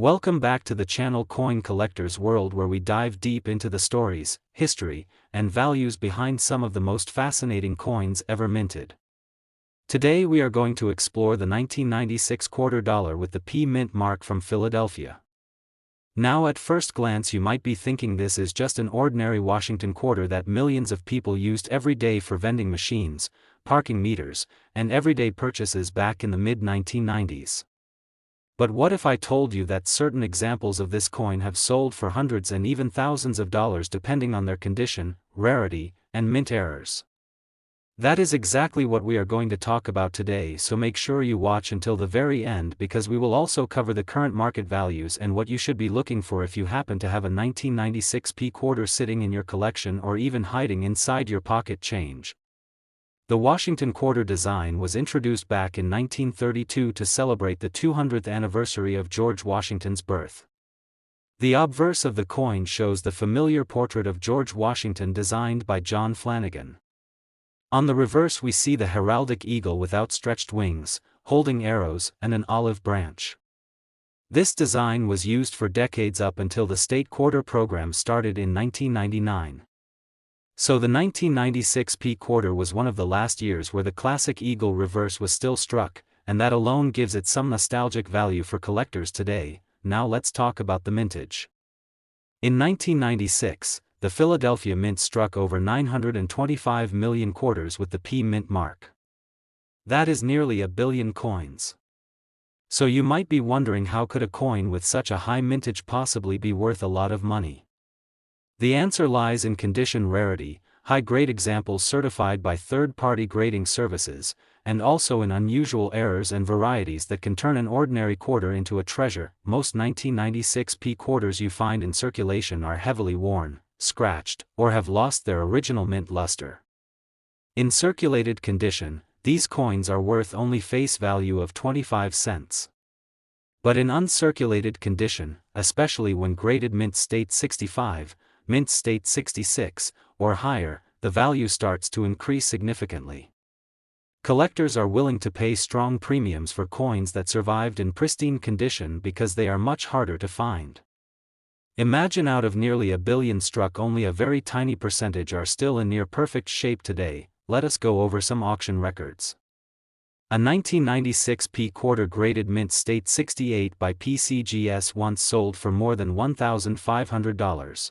Welcome back to the channel Coin Collector's World, where we dive deep into the stories, history, and values behind some of the most fascinating coins ever minted. Today we are going to explore the 1996 quarter dollar with the P Mint mark from Philadelphia. Now at first glance you might be thinking this is just an ordinary Washington quarter that millions of people used every day for vending machines, parking meters, and everyday purchases back in the mid-1990s. But what if I told you that certain examples of this coin have sold for hundreds and even thousands of dollars depending on their condition, rarity, and mint errors? That is exactly what we are going to talk about today, so make sure you watch until the very end, because we will also cover the current market values and what you should be looking for if you happen to have a 1996 P quarter sitting in your collection or even hiding inside your pocket change. The Washington quarter design was introduced back in 1932 to celebrate the 200th anniversary of George Washington's birth. The obverse of the coin shows the familiar portrait of George Washington designed by John Flanagan. On the reverse we see the heraldic eagle with outstretched wings, holding arrows and an olive branch. This design was used for decades up until the state quarter program started in 1999. So the 1996 P quarter was one of the last years where the classic eagle reverse was still struck, and that alone gives it some nostalgic value for collectors today. Now let's talk about the mintage. In 1996, the Philadelphia Mint struck over 925 million quarters with the P Mint mark. That is nearly a billion coins. So you might be wondering, how could a coin with such a high mintage possibly be worth a lot of money? The answer lies in condition, rarity, high-grade examples certified by third-party grading services, and also in unusual errors and varieties that can turn an ordinary quarter into a treasure. Most 1996 P quarters you find in circulation are heavily worn, scratched, or have lost their original mint luster. In circulated condition, these coins are worth only face value of 25 cents. But in uncirculated condition, especially when graded mint state 65, mint state 66, or higher, the value starts to increase significantly. Collectors are willing to pay strong premiums for coins that survived in pristine condition because they are much harder to find. Imagine, out of nearly a billion struck, only a very tiny percentage are still in near perfect shape today. Let us go over some auction records. A 1996 P quarter graded mint state 68 by PCGS once sold for more than $1,500.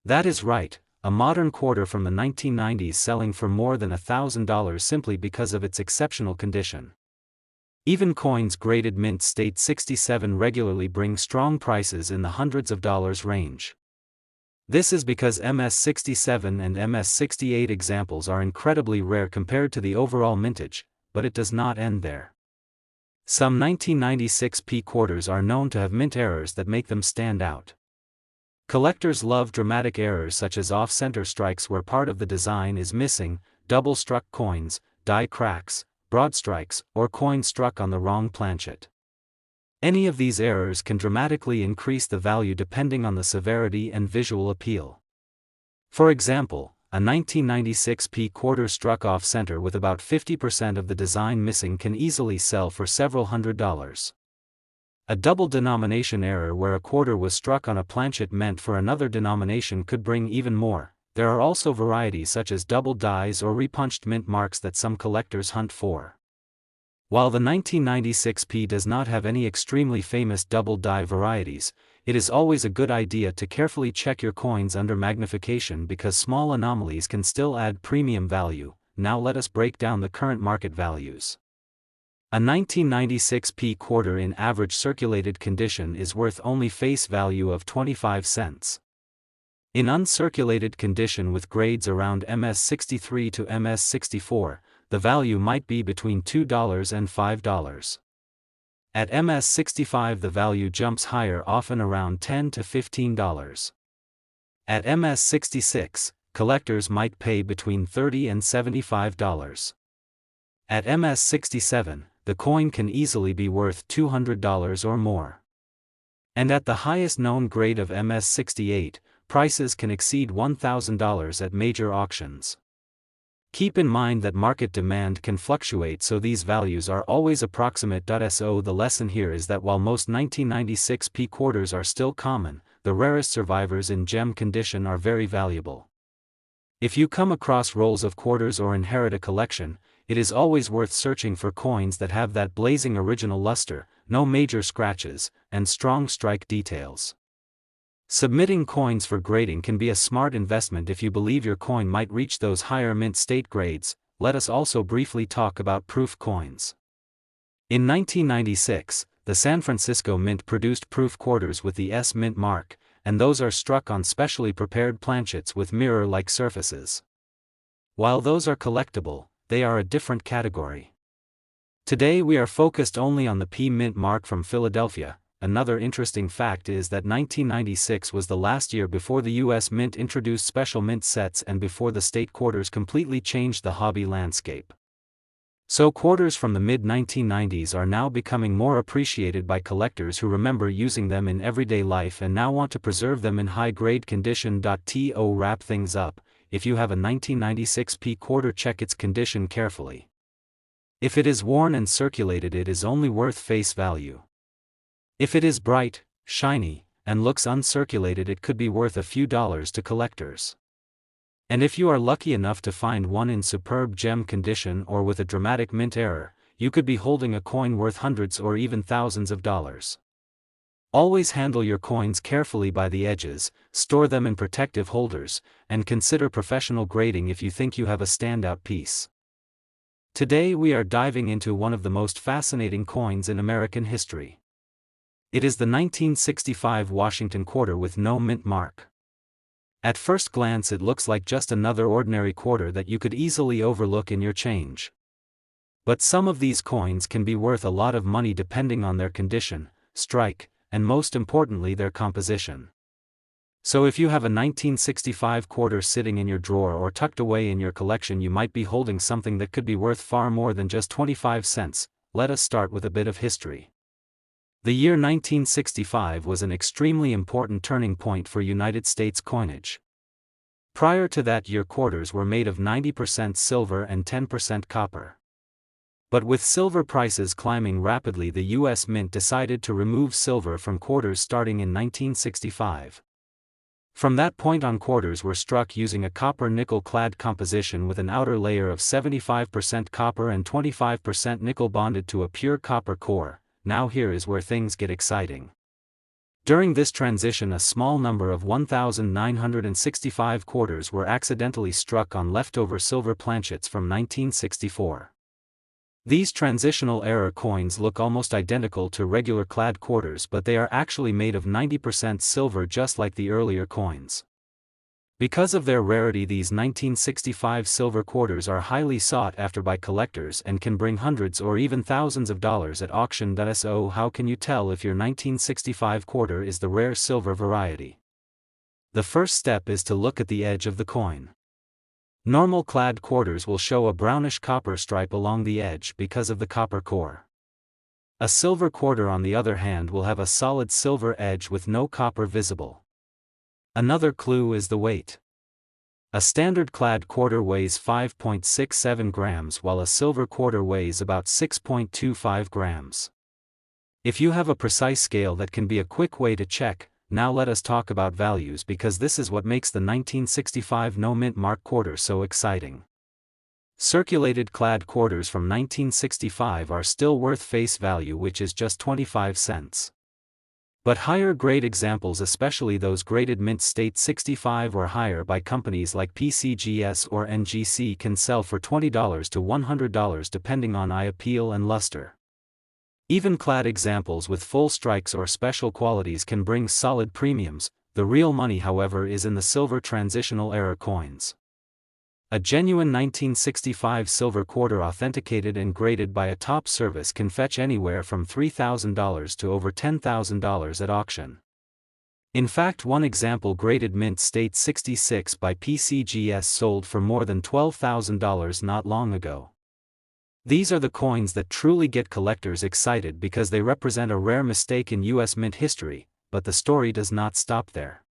That is right, a modern quarter from the 1990s selling for more than $1,000 simply because of its exceptional condition. Even coins graded mint state 67 regularly bring strong prices in the hundreds of dollars range. This is because MS67 and MS68 examples are incredibly rare compared to the overall mintage, but it does not end there. Some 1996 P quarters are known to have mint errors that make them stand out. Collectors love dramatic errors such as off-center strikes where part of the design is missing, double-struck coins, die cracks, broad strikes, or coins struck on the wrong planchet. Any of these errors can dramatically increase the value depending on the severity and visual appeal. For example, a 1996 P quarter struck off-center with about 50% of the design missing can easily sell for several $100s. A double denomination error where a quarter was struck on a planchet meant for another denomination could bring even more. There are also varieties such as double dies or repunched mint marks that some collectors hunt for. While the 1996 P does not have any extremely famous double die varieties, it is always a good idea to carefully check your coins under magnification because small anomalies can still add premium value. Now let us break down the current market values. A 1996 P quarter in average circulated condition is worth only face value of 25 cents. In uncirculated condition with grades around MS63 to MS64, the value might be between $2 and $5. At MS65 the value jumps higher, often around $10 to $15. At MS66, collectors might pay between $30 and $75. At MS67, the coin can easily be worth $200 or more. And at the highest known grade of MS68, prices can exceed $1,000 at major auctions. Keep in mind that market demand can fluctuate, so these values are always approximate. So the lesson here is that while most 1996 P quarters are still common, the rarest survivors in gem condition are very valuable. If you come across rolls of quarters or inherit a collection, it is always worth searching for coins that have that blazing original luster, no major scratches, and strong strike details. Submitting coins for grading can be a smart investment if you believe your coin might reach those higher mint state grades. Let us also briefly talk about proof coins. In 1996, the San Francisco Mint produced proof quarters with the S Mint mark, and those are struck on specially prepared planchets with mirror-like surfaces. While those are collectible, they are a different category. Today we are focused only on the P Mint mark from Philadelphia. Another interesting fact is that 1996 was the last year before the U.S. Mint introduced special mint sets and before the state quarters completely changed the hobby landscape. So quarters from the mid-1990s are now becoming more appreciated by collectors who remember using them in everyday life and now want to preserve them in high-grade condition. To wrap things up, if you have a 1996 P quarter, check its condition carefully. If it is worn and circulated, it is only worth face value. If it is bright, shiny, and looks uncirculated, it could be worth a few dollars to collectors. And if you are lucky enough to find one in superb gem condition or with a dramatic mint error, you could be holding a coin worth hundreds or even thousands of dollars. Always handle your coins carefully by the edges, store them in protective holders, and consider professional grading if you think you have a standout piece. Today we are diving into one of the most fascinating coins in American history. It is the 1965 Washington quarter with no mint mark. At first glance it looks like just another ordinary quarter that you could easily overlook in your change. But some of these coins can be worth a lot of money depending on their condition, strike, and most importantly their composition. So if you have a 1965 quarter sitting in your drawer or tucked away in your collection, you might be holding something that could be worth far more than just 25 cents. Let us start with a bit of history. The year 1965 was an extremely important turning point for United States coinage. Prior to that year, quarters were made of 90% silver and 10% copper. But with silver prices climbing rapidly, the U.S. Mint decided to remove silver from quarters starting in 1965. From that point on, quarters were struck using a copper-nickel clad composition with an outer layer of 75% copper and 25% nickel bonded to a pure copper core. Now here is where things get exciting. During this transition, a small number of 1,965 quarters were accidentally struck on leftover silver planchets from 1964. These transitional era coins look almost identical to regular clad quarters, but they are actually made of 90% silver, just like the earlier coins. Because of their rarity, these 1965 silver quarters are highly sought after by collectors and can bring hundreds or even thousands of dollars at auction. So how can you tell if your 1965 quarter is the rare silver variety? The first step is to look at the edge of the coin. Normal clad quarters will show a brownish copper stripe along the edge because of the copper core. A silver quarter, on the other hand, will have a solid silver edge with no copper visible. Another clue is the weight. A standard clad quarter weighs 5.67 grams while a silver quarter weighs about 6.25 grams. If you have a precise scale, that can be a quick way to check. Now let us talk about values, because this is what makes the 1965 no mint mark quarter so exciting. Circulated clad quarters from 1965 are still worth face value, which is just 25 cents. But higher grade examples, especially those graded mint state 65 or higher by companies like PCGS or NGC, can sell for $20 to $100 depending on eye appeal and luster. Even clad examples with full strikes or special qualities can bring solid premiums. The real money, however, is in the silver transitional era coins. A genuine 1965 silver quarter, authenticated and graded by a top service, can fetch anywhere from $3,000 to over $10,000 at auction. In fact, one example graded mint state 66 by PCGS sold for more than $12,000 not long ago. These are the coins that truly get collectors excited because they represent a rare mistake in U.S. mint history, but the story does not stop there.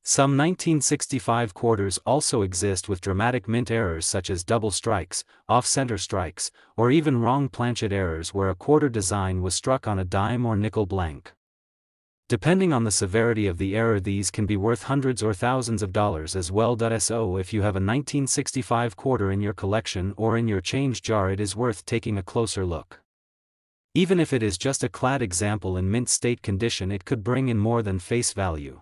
Some 1965 quarters also exist with dramatic mint errors such as double strikes, off-center strikes, or even wrong planchet errors where a quarter design was struck on a dime or nickel blank. Depending on the severity of the error, these can be worth hundreds or thousands of dollars as well. So if you have a 1965 quarter in your collection or in your change jar, it is worth taking a closer look. Even if it is just a clad example in mint state condition, it could bring in more than face value.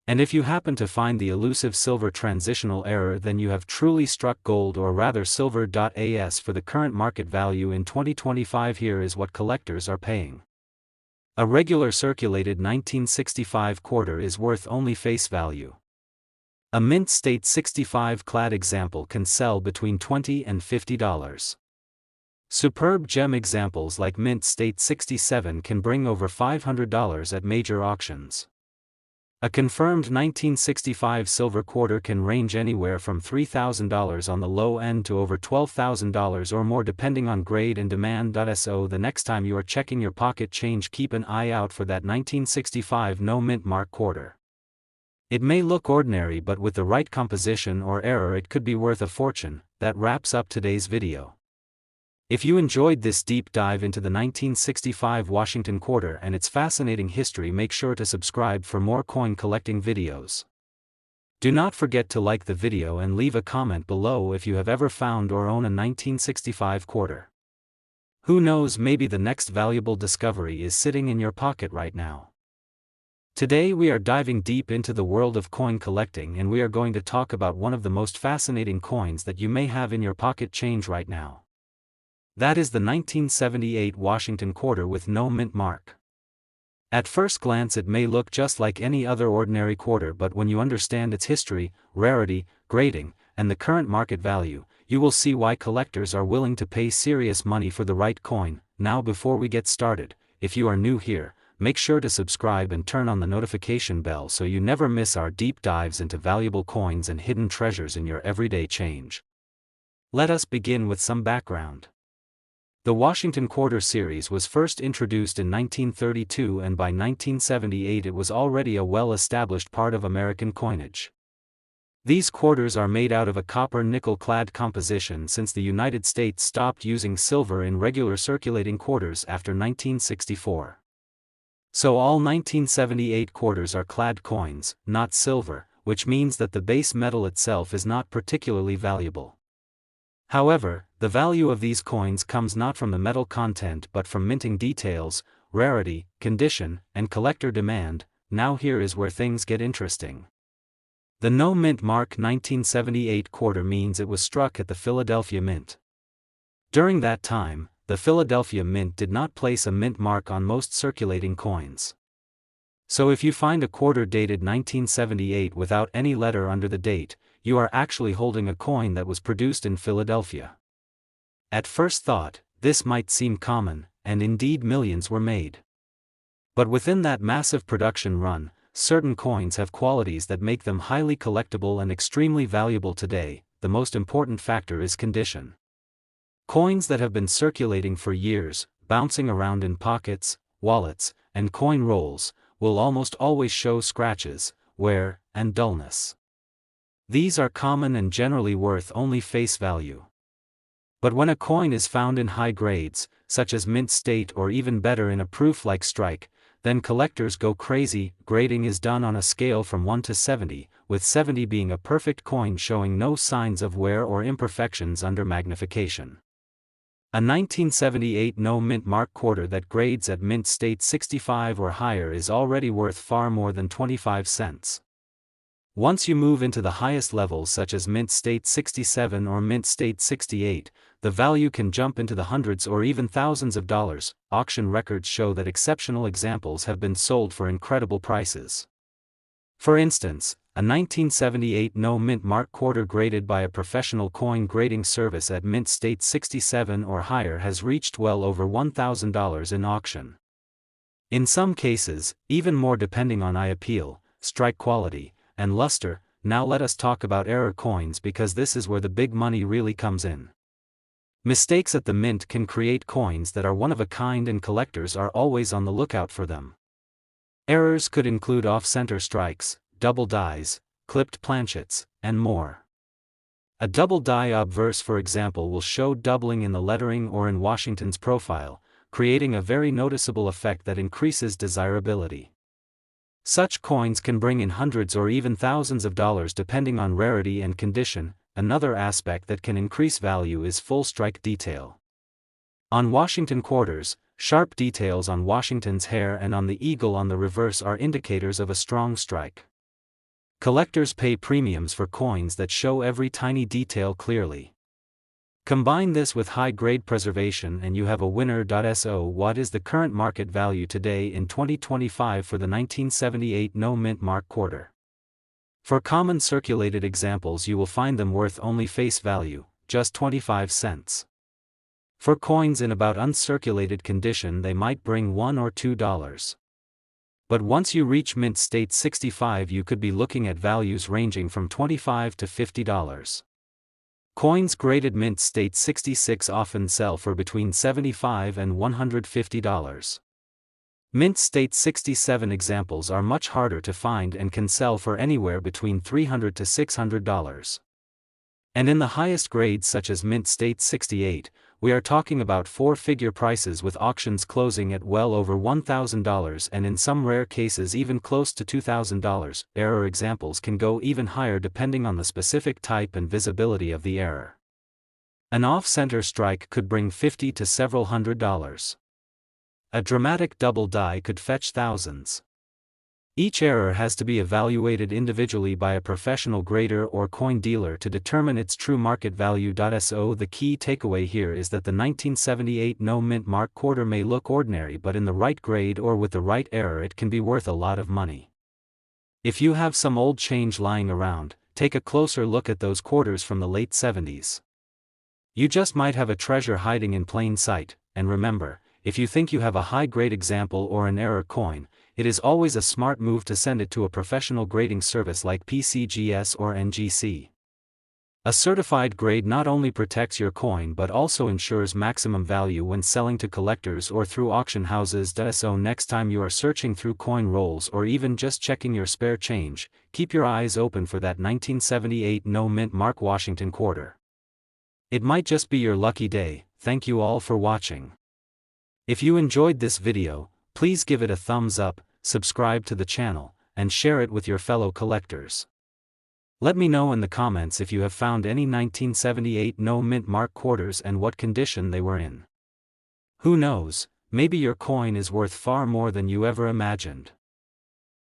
And if you happen to find the elusive silver transitional error, then you have truly struck gold, or rather silver. As for the current market value in 2025, here is what collectors are paying. A regular circulated 1965 quarter is worth only face value. A mint state 65 clad example can sell between $20 and $50. Superb gem examples like mint state 67 can bring over $500 at major auctions. A confirmed 1965 silver quarter can range anywhere from $3,000 on the low end to over $12,000 or more depending on grade and demand. So the next time you are checking your pocket change, keep an eye out for that 1965 no mint mark quarter. It may look ordinary, but with the right composition or error it could be worth a fortune. That wraps up today's video. If you enjoyed this deep dive into the 1965 Washington quarter and its fascinating history, make sure to subscribe for more coin collecting videos. Do not forget to like the video and leave a comment below if you have ever found or own a 1965 quarter. Who knows, maybe the next valuable discovery is sitting in your pocket right now. Today we are diving deep into the world of coin collecting, and we are going to talk about one of the most fascinating coins that you may have in your pocket change right now. That is the 1978 Washington quarter with no mint mark. At first glance it may look just like any other ordinary quarter, but when you understand its history, rarity, grading, and the current market value, you will see why collectors are willing to pay serious money for the right coin. Now before we get started, if you are new here, make sure to subscribe and turn on the notification bell so you never miss our deep dives into valuable coins and hidden treasures in your everyday change. Let us begin with some background. The Washington Quarter series was first introduced in 1932, and by 1978 it was already a well-established part of American coinage. These quarters are made out of a copper-nickel clad composition since the United States stopped using silver in regular circulating quarters after 1964. So all 1978 quarters are clad coins, not silver, which means that the base metal itself is not particularly valuable. However, the value of these coins comes not from the metal content but from minting details, rarity, condition, and collector demand. Now here is where things get interesting. The no mint mark 1978 quarter means it was struck at the Philadelphia Mint. During that time, the Philadelphia Mint did not place a mint mark on most circulating coins. So if you find a quarter dated 1978 without any letter under the date, you are actually holding a coin that was produced in Philadelphia. At first thought, this might seem common, and indeed millions were made. But within that massive production run, certain coins have qualities that make them highly collectible and extremely valuable today. The most important factor is condition. Coins that have been circulating for years, bouncing around in pockets, wallets, and coin rolls, will almost always show scratches, wear, and dullness. These are common and generally worth only face value. But when a coin is found in high grades, such as mint state or even better in a proof like strike, then collectors go crazy. Grading is done on a scale from 1 to 70, with 70 being a perfect coin showing no signs of wear or imperfections under magnification. A 1978 no mint mark quarter that grades at mint state 65 or higher is already worth far more than 25 cents. Once you move into the highest levels such as mint state 67 or mint state 68, the value can jump into the hundreds or even thousands of dollars. Auction records show that exceptional examples have been sold for incredible prices. For instance, a 1978 no mint mark quarter graded by a professional coin grading service at mint state 67 or higher has reached well over $1,000 in auction. In some cases, even more depending on eye appeal, strike quality, and luster. Now let us talk about error coins, because this is where the big money really comes in. Mistakes at the mint can create coins that are one of a kind, and collectors are always on the lookout for them. Errors could include off-center strikes, double dies, clipped planchets, and more. A double die obverse, for example, will show doubling in the lettering or in Washington's profile, creating a very noticeable effect that increases desirability. Such coins can bring in hundreds or even thousands of dollars depending on rarity and condition. Another aspect that can increase value is full strike detail. On Washington quarters, sharp details on Washington's hair and on the eagle on the reverse are indicators of a strong strike. Collectors pay premiums for coins that show every tiny detail clearly. Combine this with high-grade preservation and you have a winner. So what is the current market value today in 2025 for the 1978 no mint mark quarter? For common circulated examples you will find them worth only face value, just 25 cents. For coins in about uncirculated condition they might bring $1 or $2. But once you reach mint state 65 you could be looking at values ranging from $25 to $50. Coins graded mint state 66 often sell for between $75 and $150. Mint state 67 examples are much harder to find and can sell for anywhere between $300 to $600. And in the highest grades such as mint state 68, we are talking about four-figure prices with auctions closing at well over $1,000 and in some rare cases even close to $2,000. Error examples can go even higher depending on the specific type and visibility of the error. An off-center strike could bring $50 to several $100. A dramatic double die could fetch thousands. Each error has to be evaluated individually by a professional grader or coin dealer to determine its true market value. So the key takeaway here is that the 1978 no mint mark quarter may look ordinary, but in the right grade or with the right error it can be worth a lot of money. If you have some old change lying around, take a closer look at those quarters from the late 70s. You just might have a treasure hiding in plain sight. And remember, if you think you have a high-grade example or an error coin, it is always a smart move to send it to a professional grading service like PCGS or NGC. A certified grade not only protects your coin but also ensures maximum value when selling to collectors or through auction houses. So next time you are searching through coin rolls or even just checking your spare change, keep your eyes open for that 1978 no mint mark Washington quarter. It might just be your lucky day. Thank you all for watching. If you enjoyed this video, please give it a thumbs up, subscribe to the channel, and share it with your fellow collectors. Let me know in the comments if you have found any 1978 no mint mark quarters and what condition they were in. Who knows, maybe your coin is worth far more than you ever imagined.